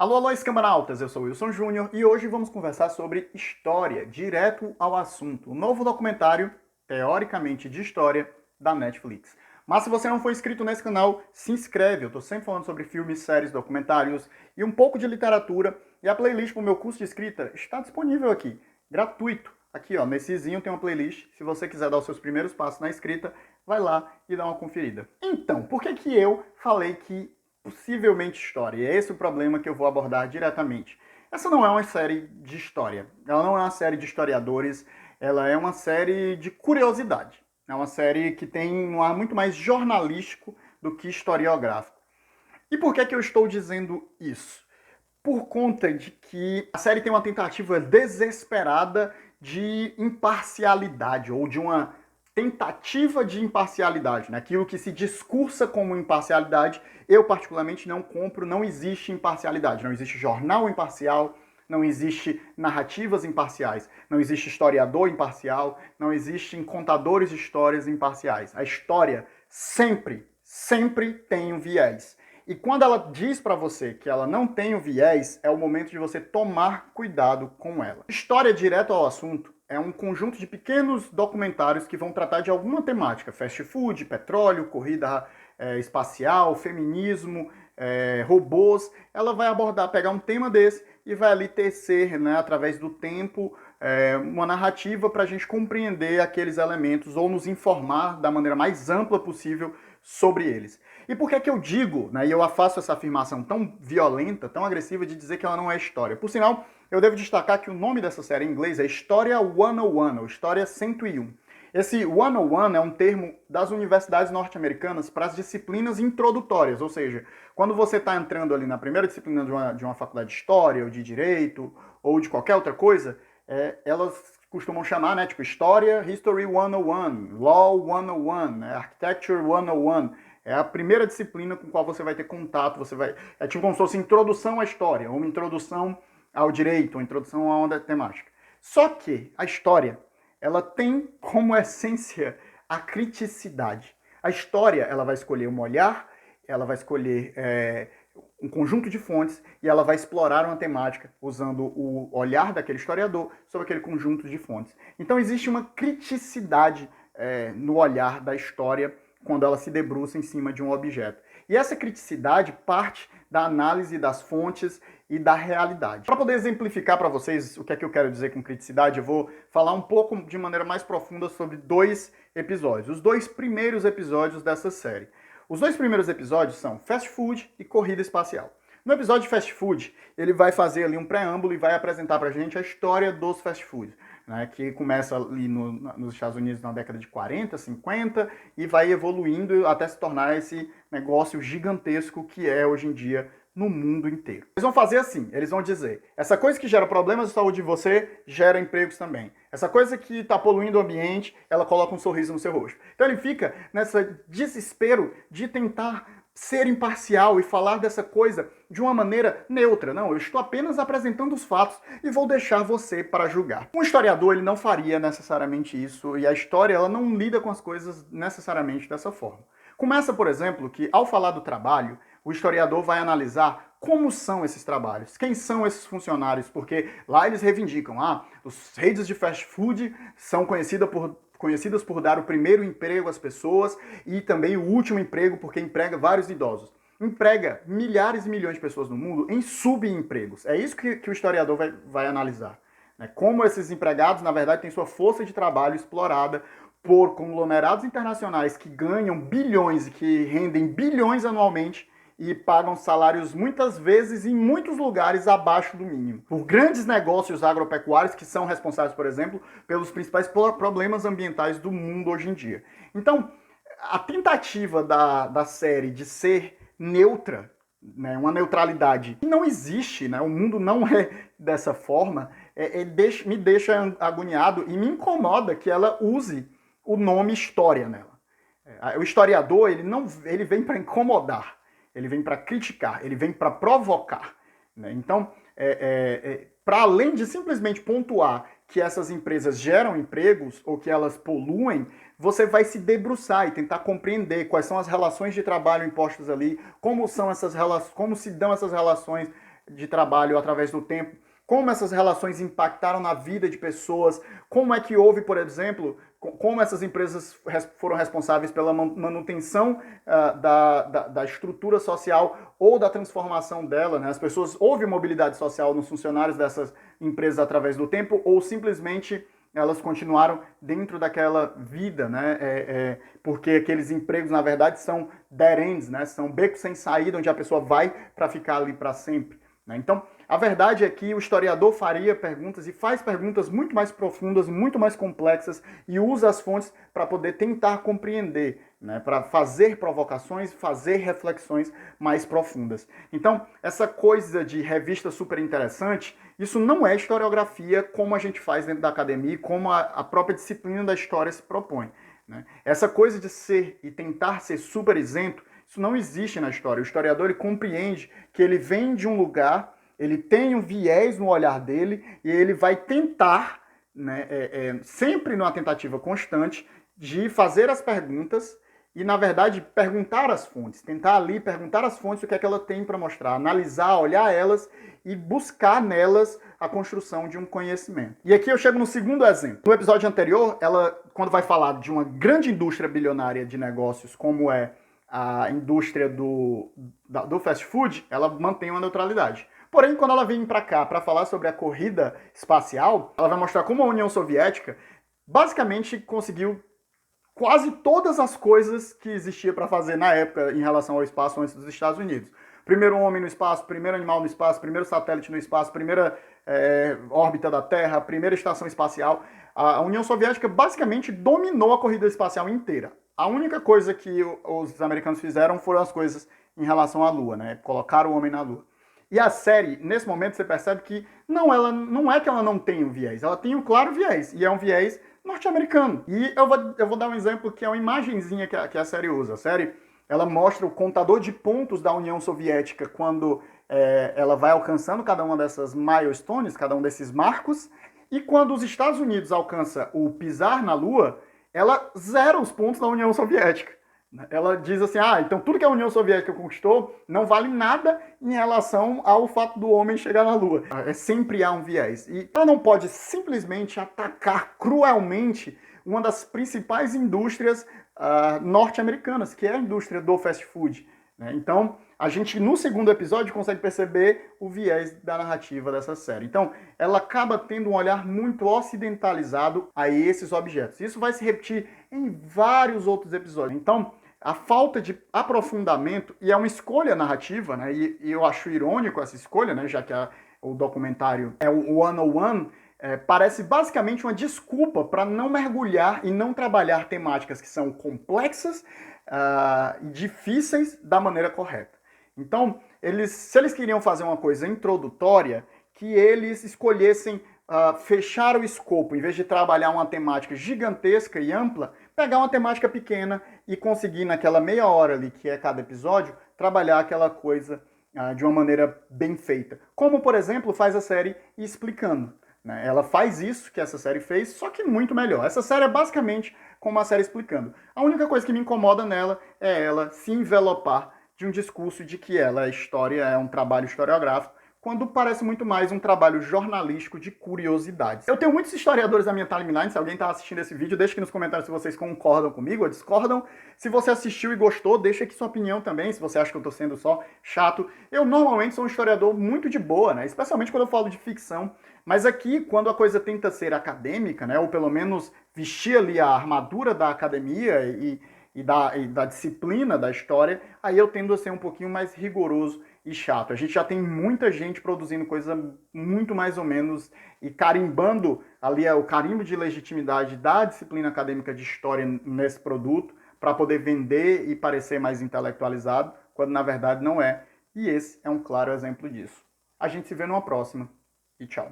Alô, alô, escambanautas! Eu sou o Wilson Júnior e hoje vamos conversar sobre história, direto ao assunto. O novo documentário, teoricamente de história, da Netflix. Mas se você não for inscrito nesse canal, se inscreve. Eu estou sempre falando sobre filmes, séries, documentários e um pouco de literatura. E a playlist para o meu curso de escrita está disponível aqui, gratuito. Aqui, ó, nessezinho tem uma playlist. Se você quiser dar os seus primeiros passos na escrita, vai lá e dá uma conferida. Então, por que eu falei que possivelmente história? E é esse o problema que eu vou abordar diretamente. Essa não é uma série de história, ela não é uma série de historiadores, ela é uma série de curiosidade. É uma série que tem um ar muito mais jornalístico do que historiográfico. E por que eu estou dizendo isso? Por conta de que a série tem uma tentativa desesperada de imparcialidade, ou de uma tentativa de imparcialidade, né? Aquilo que se discursa como imparcialidade, eu particularmente não compro, não existe imparcialidade, não existe jornal imparcial, não existe narrativas imparciais, não existe historiador imparcial, não existem contadores de histórias imparciais. A história sempre tem um viés. E quando ela diz para você que ela não tem o viés, é o momento de você tomar cuidado com ela. História, direto ao assunto, é um conjunto de pequenos documentários que vão tratar de alguma temática. Fast food, petróleo, corrida espacial, feminismo, robôs. Ela vai pegar um tema desse e vai ali tecer, né, através do tempo, uma narrativa para a gente compreender aqueles elementos ou nos informar da maneira mais ampla possível sobre eles. E por que eu digo, né, e eu faço essa afirmação tão violenta, tão agressiva de dizer que ela não é história? Por sinal, eu devo destacar que o nome dessa série em inglês é História 101, ou História 101. Esse 101 é um termo das universidades norte-americanas para as disciplinas introdutórias, ou seja, quando você está entrando ali na primeira disciplina de uma faculdade de História, ou de Direito, ou de qualquer outra coisa, elas costumam chamar, né, tipo História, History 101, Law 101, né, Architecture 101. É a primeira disciplina com a qual você vai ter contato, é tipo como se fosse introdução à história, ou uma introdução ao direito, uma introdução a uma temática. Só que a história, ela tem como essência a criticidade. A história, ela vai escolher um olhar, ela vai escolher um conjunto de fontes e ela vai explorar uma temática usando o olhar daquele historiador sobre aquele conjunto de fontes. Então existe uma criticidade no olhar da história quando ela se debruça em cima de um objeto. E essa criticidade parte da análise das fontes e da realidade. Para poder exemplificar para vocês o que é que eu quero dizer com criticidade, eu vou falar um pouco de maneira mais profunda sobre dois episódios, os dois primeiros episódios dessa série. Os dois primeiros episódios são Fast Food e Corrida Espacial. No episódio de Fast Food, ele vai fazer ali um preâmbulo e vai apresentar pra gente a história dos fast food, né, que começa ali nos Estados Unidos na década de 40, 50 e vai evoluindo até se tornar esse negócio gigantesco que é hoje em dia no mundo inteiro. Eles vão fazer assim, eles vão dizer, essa coisa que gera problemas de saúde em você, gera empregos também. Essa coisa que está poluindo o ambiente, ela coloca um sorriso no seu rosto. Então ele fica nesse desespero de tentar ser imparcial e falar dessa coisa de uma maneira neutra. Não, eu estou apenas apresentando os fatos e vou deixar você para julgar. Um historiador, ele não faria necessariamente isso, e a história, ela não lida com as coisas necessariamente dessa forma. Começa, por exemplo, que ao falar do trabalho, o historiador vai analisar como são esses trabalhos, quem são esses funcionários, porque lá eles reivindicam, os redes de fast food são conhecidas por dar o primeiro emprego às pessoas e também o último emprego porque emprega vários idosos. Emprega milhares e milhões de pessoas no mundo em subempregos. É isso que o historiador vai analisar. Né? Como esses empregados, na verdade, têm sua força de trabalho explorada por conglomerados internacionais que ganham bilhões e que rendem bilhões anualmente e pagam salários muitas vezes em muitos lugares abaixo do mínimo. Por grandes negócios agropecuários que são responsáveis, por exemplo, pelos principais problemas ambientais do mundo hoje em dia. Então, a tentativa da série de ser neutra, né, uma neutralidade que não existe, né, o mundo não é dessa forma, me deixa agoniado e me incomoda que ela use o nome história nela. O historiador, ele vem para incomodar. Ele vem para criticar, ele vem para provocar. Né? Então, para além de simplesmente pontuar que essas empresas geram empregos ou que elas poluem, você vai se debruçar e tentar compreender quais são as relações de trabalho impostas ali, como se dão essas relações de trabalho através do tempo, como essas relações impactaram na vida de pessoas, como é que houve, por exemplo, como essas empresas foram responsáveis pela manutenção da estrutura social ou da transformação dela, né? As pessoas, houve mobilidade social nos funcionários dessas empresas através do tempo, ou simplesmente elas continuaram dentro daquela vida, né? Porque aqueles empregos, na verdade, são dead ends, né? São becos sem saída, onde a pessoa vai para ficar ali para sempre, né? Então, a verdade é que o historiador faria perguntas e faz perguntas muito mais profundas, muito mais complexas e usa as fontes para poder tentar compreender, né, para fazer provocações, fazer reflexões mais profundas. Então, essa coisa de revista super interessante, isso não é historiografia como a gente faz dentro da academia, como a própria disciplina da história se propõe, né? Essa coisa de ser e tentar ser super isento, isso não existe na história. O historiador, ele compreende que ele vem de um lugar, ele tem um viés no olhar dele e ele vai tentar, né, sempre numa tentativa constante, de fazer as perguntas e, na verdade, perguntar às fontes. Tentar ali perguntar às fontes o que é que ela tem para mostrar, analisar, olhar elas e buscar nelas a construção de um conhecimento. E aqui eu chego no segundo exemplo. No episódio anterior, ela, quando vai falar de uma grande indústria bilionária de negócios, como é a indústria do fast food, ela mantém uma neutralidade. Porém, quando ela vem para cá para falar sobre a corrida espacial, ela vai mostrar como a União Soviética basicamente conseguiu quase todas as coisas que existia para fazer na época em relação ao espaço antes dos Estados Unidos. Primeiro homem no espaço, primeiro animal no espaço, primeiro satélite no espaço, primeira órbita da Terra, primeira estação espacial. A União Soviética basicamente dominou a corrida espacial inteira. A única coisa que os americanos fizeram foram as coisas em relação à Lua, né? Colocaram o homem na Lua. E a série, nesse momento, você percebe que não é que ela não tem um viés, ela tem um claro viés, e é um viés norte-americano. E eu vou dar um exemplo que é uma imagenzinha que a série usa. A série, ela mostra o contador de pontos da União Soviética quando ela vai alcançando cada uma dessas milestones, cada um desses marcos, e quando os Estados Unidos alcança o pisar na Lua, ela zera os pontos da União Soviética. Ela diz assim, então tudo que a União Soviética conquistou não vale nada em relação ao fato do homem chegar na Lua. Sempre há um viés. E ela não pode simplesmente atacar cruelmente uma das principais indústrias norte-americanas, que é a indústria do fast food, né? Então, a gente, no segundo episódio, consegue perceber o viés da narrativa dessa série. Então, ela acaba tendo um olhar muito ocidentalizado a esses objetos. Isso vai se repetir em vários outros episódios. Então, a falta de aprofundamento, e é uma escolha narrativa, né? E eu acho irônico essa escolha, né? Já que o documentário é o 101, parece basicamente uma desculpa para não mergulhar e não trabalhar temáticas que são complexas e difíceis da maneira correta. Então, se eles queriam fazer uma coisa introdutória, que eles escolhessem fechar o escopo, em vez de trabalhar uma temática gigantesca e ampla, pegar uma temática pequena e conseguir, naquela meia hora ali, que é cada episódio, trabalhar aquela coisa de uma maneira bem feita. Como, por exemplo, faz a série Explicando, né? Ela faz isso que essa série fez, só que muito melhor. Essa série é basicamente como a série Explicando. A única coisa que me incomoda nela é ela se envelopar de um discurso de que ela é história, é um trabalho historiográfico, quando parece muito mais um trabalho jornalístico de curiosidades. Eu tenho muitos historiadores na minha timeline, se alguém está assistindo esse vídeo, deixa aqui nos comentários se vocês concordam comigo ou discordam. Se você assistiu e gostou, deixa aqui sua opinião também, se você acha que eu estou sendo só chato. Eu normalmente sou um historiador muito de boa, né? Especialmente quando eu falo de ficção, mas aqui, quando a coisa tenta ser acadêmica, né? Ou pelo menos vestir ali a armadura da academia e da disciplina da história, aí eu tendo a ser um pouquinho mais rigoroso e chato. A gente já tem muita gente produzindo coisa muito mais ou menos e carimbando ali o carimbo de legitimidade da disciplina acadêmica de história nesse produto para poder vender e parecer mais intelectualizado, quando na verdade não é. E esse é um claro exemplo disso. A gente se vê numa próxima e tchau.